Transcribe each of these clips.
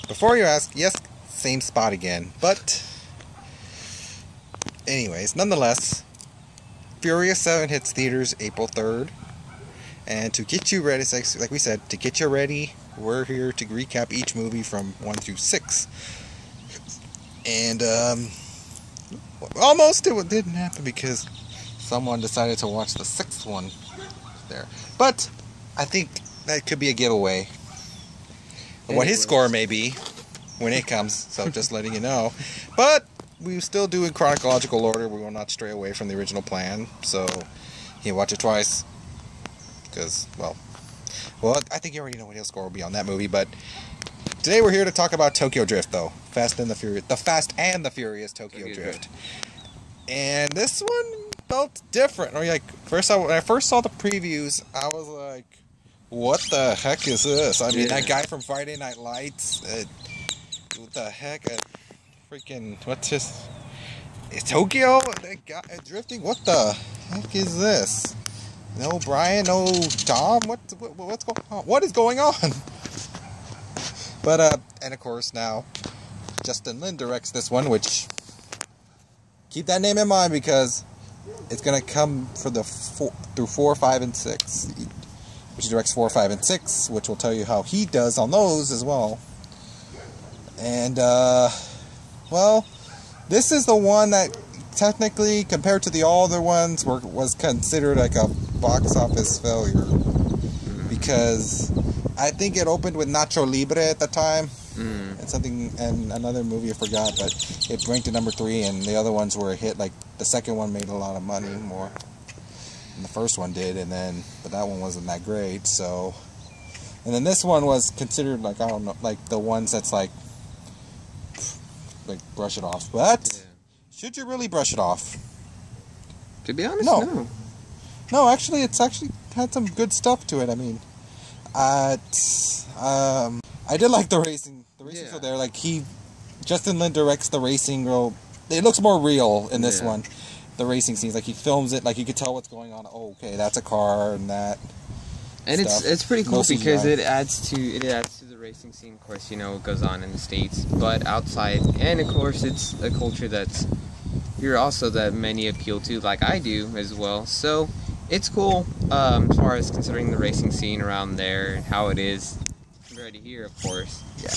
before you ask, yes, same spot again. But, anyways, nonetheless, Furious 7 hits theaters April 3rd. And to get you ready, like we said, to get you ready, we're here to recap each movie from 1 through 6. And, almost it didn't happen because someone decided to watch the 6th one there. But, I think that could be a giveaway. What his score may be when it comes, so just letting you know. But, we still do in chronological order. We will not stray away from the original plan. So, you can watch it twice. Because, well, I think you already know what his score will be on that movie. But today we're here to talk about Tokyo Drift, though. The Fast and the Furious Tokyo Drift. And this one felt different. When I first saw the previews, I was like, what the heck is this? I mean, that guy from Friday Night Lights, what the heck? What's this? Is Tokyo? That guy drifting? What the heck is this? No Brian, no Dom? What's going on? What is going on? But, and of course now, Justin Lin directs this one, which, keep that name in mind because it's going to come for through 4, 5, and 6. Which directs 4, 5, and 6, which will tell you how he does on those as well. And, well, this is the one that technically, compared to the all other ones, was considered like a box office failure. Because I think it opened with Nacho Libre at the time. And another movie I forgot, but it ranked at number 3, and the other ones were a hit. Like, the second one made a lot of money more than the first one did, but that one wasn't that great, so. And then this one was considered, like, I don't know, like the ones that's like brush it off. But, should you really brush it off? To be honest, no. No, actually, it's actually had some good stuff to it. I mean, I did like the racing. The racing show there. Like, Justin Lin directs the racing. It looks more real in this one. The racing scenes, like he films it, like you could tell what's going on. Oh, okay, that's a car and that. And stuff. it's pretty cool because it adds to the racing scene. Of course, you know, it goes on in the States, but outside, and of course, it's a culture that's here also that many appeal to, like I do as well. So it's cool as far as considering the racing scene around there and how it is compared to here, of course. Yeah.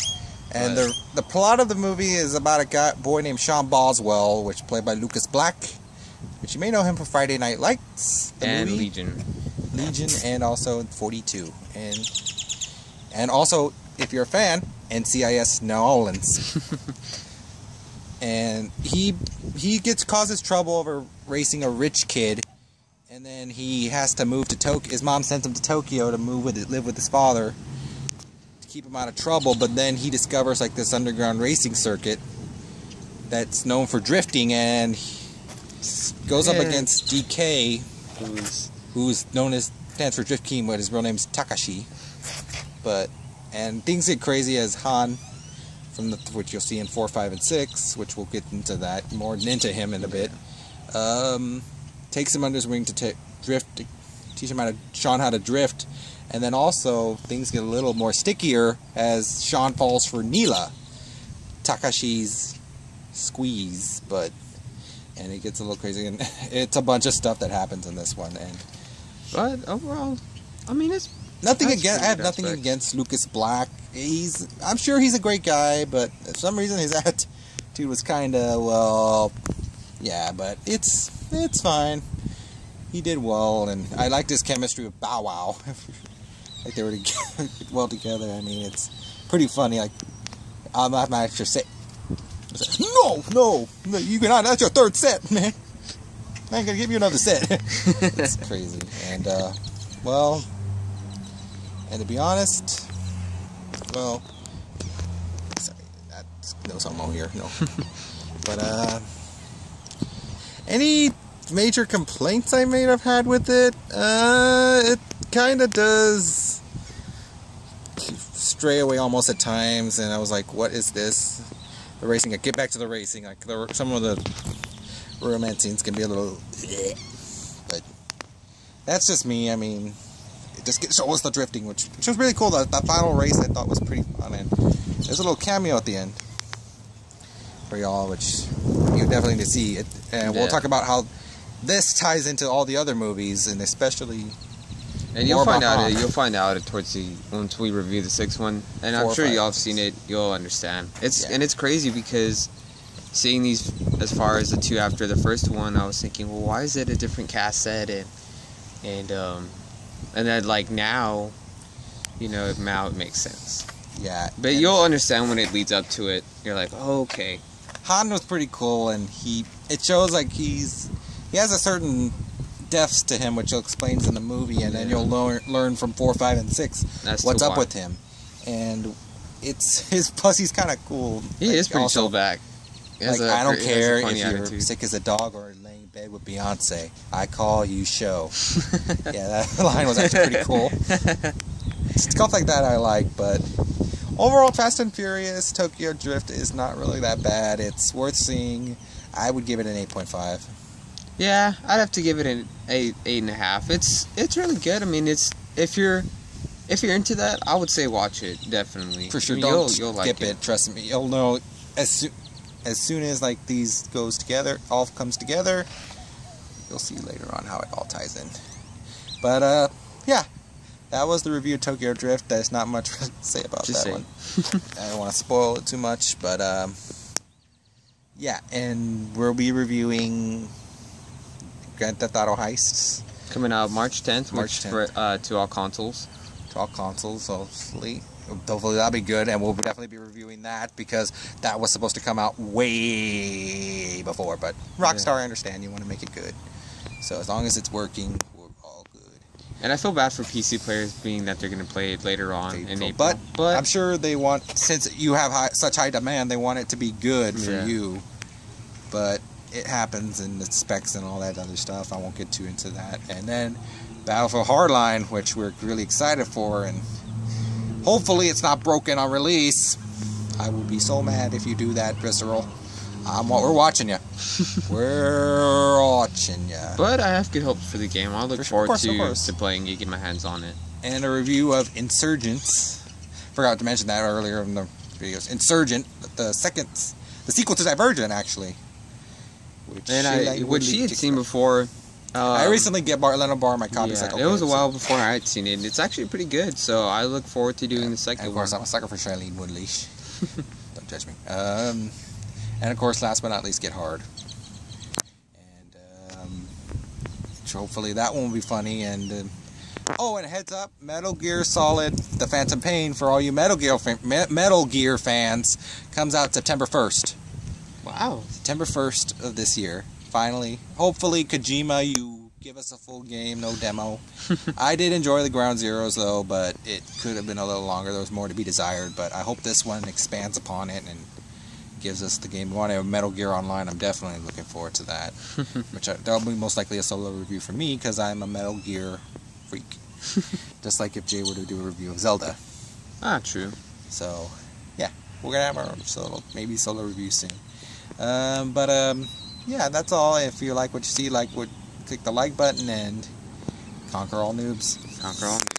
And the plot of the movie is about a boy named Sean Boswell, which played by Lucas Black. Which you may know him from Friday Night Lights, and movie. Legion, and also 42, and also, if you're a fan, NCIS New Orleans. And he causes trouble over racing a rich kid, and then he has to move to Tokyo. His mom sends him to Tokyo to live with his father to keep him out of trouble. But then he discovers like this underground racing circuit that's known for drifting, and goes up against DK, who's known as stands for Drift King, but his real name's Takashi. And things get crazy as Han, which you'll see in 4, 5, and 6, which we'll get into that more him in a bit. Takes him under his wing to drift, teach Sean how to drift, and then also things get a little more stickier as Sean falls for Neela, Takashi's squeeze, and it gets a little crazy, and it's a bunch of stuff that happens in this one. But overall, I mean, it's nothing against. I have nothing against Lucas Black. I'm sure he's a great guy, but for some reason his attitude was kind of but it's fine. He did well, and I liked his chemistry with Bow Wow. Like they were well together. I mean, it's pretty funny. Like I'm not actually say. No, you cannot. That's your third set, man. I ain't gonna give you another set. It's crazy, and and to be honest, sorry, that's no something here, no. But any major complaints I may have had with it? It kind of does stray away almost at times, and I was like, what is this? The racing, I get back to the racing, like some of the romance scenes can be a little, but that's just me. I mean, it just so was the drifting, which was really cool. That final race I thought was pretty fun, and There's a little cameo at the end for y'all, which you definitely need to see it. And we'll talk about how this ties into all the other movies, and especially. And you'll find out. You'll find out towards once we review the 6th one, and I'm sure y'all have seen it. You'll understand. And it's crazy because seeing these as far as the 2 after the first one, I was thinking, well, why is it a different cast set and then like now, now it makes sense. Yeah. But you'll understand when it leads up to it. You're like, oh, okay. Han was pretty cool, and it shows like he has a certain depths to him, which explains in the movie, and then you'll learn from 4, 5, and 6 what's up with him. And plus he's kind of cool. He is pretty chill back. Like, I don't care if you're sick as a dog or laying in bed with Beyonce. I call you show. Yeah, that line was actually pretty cool. Stuff like that I like, but overall, Fast and Furious Tokyo Drift is not really that bad. It's worth seeing. I would give it an 8.5. Yeah, I'd have to give it an 8.5. It's really good. I mean, if you're into that, I would say watch it, definitely. For sure, you'll skip like it. Trust me, you'll know as soon as like these all comes together. You'll see later on how it all ties in. But yeah, that was the review of Tokyo Drift. There's not much to say about that one. I don't want to spoil it too much, but yeah, and we'll be reviewing Grand Theft Auto Heists coming out March 10th. To all consoles. To all consoles, hopefully. Hopefully that'll be good, and we'll definitely be reviewing that because that was supposed to come out way before. But Rockstar, I understand you want to make it good, so as long as it's working, we're all good. And I feel bad for PC players, being that they're going to play it later on in April. But I'm sure they want, since you have such high demand, they want it to be good for you. But it happens in the specs and all that other stuff. I won't get too into that. And then Battlefield Hardline, which we're really excited for, and hopefully it's not broken on release. I will be so mad if you do that, Visceral. We're watching you. We're watching you. But I have good hopes for the game. I look forward to playing it, get my hands on it. And a review of Insurgents. Forgot to mention that earlier in the videos. Insurgent, the sequel to Divergent, actually. Which she had seen before. I recently let him borrow my copy. Yeah, it was a while before I had seen it. It's actually pretty good, so I look forward to doing the second one. Of course, I'm a sucker for Shailene Woodley. Don't judge me. And of course, last but not least, Get Hard. And hopefully that one will be funny. And and a heads up, Metal Gear Solid: The Phantom Pain for all you Metal Gear fans comes out September 1st. Wow. September 1st of this year. Finally. Hopefully, Kojima, you give us a full game, no demo. I did enjoy the Ground Zeroes, though, but it could have been a little longer. There was more to be desired, but I hope this one expands upon it and gives us the game. We want to have Metal Gear Online. I'm definitely looking forward to that. That'll be most likely a solo review for me, because I'm a Metal Gear freak. Just like if Jay were to do a review of Zelda. Ah, true. So, yeah. We're going to have our own solo review soon. Yeah, that's all. If you like what you see, click the like button and conquer all noobs. Conquer all noobs.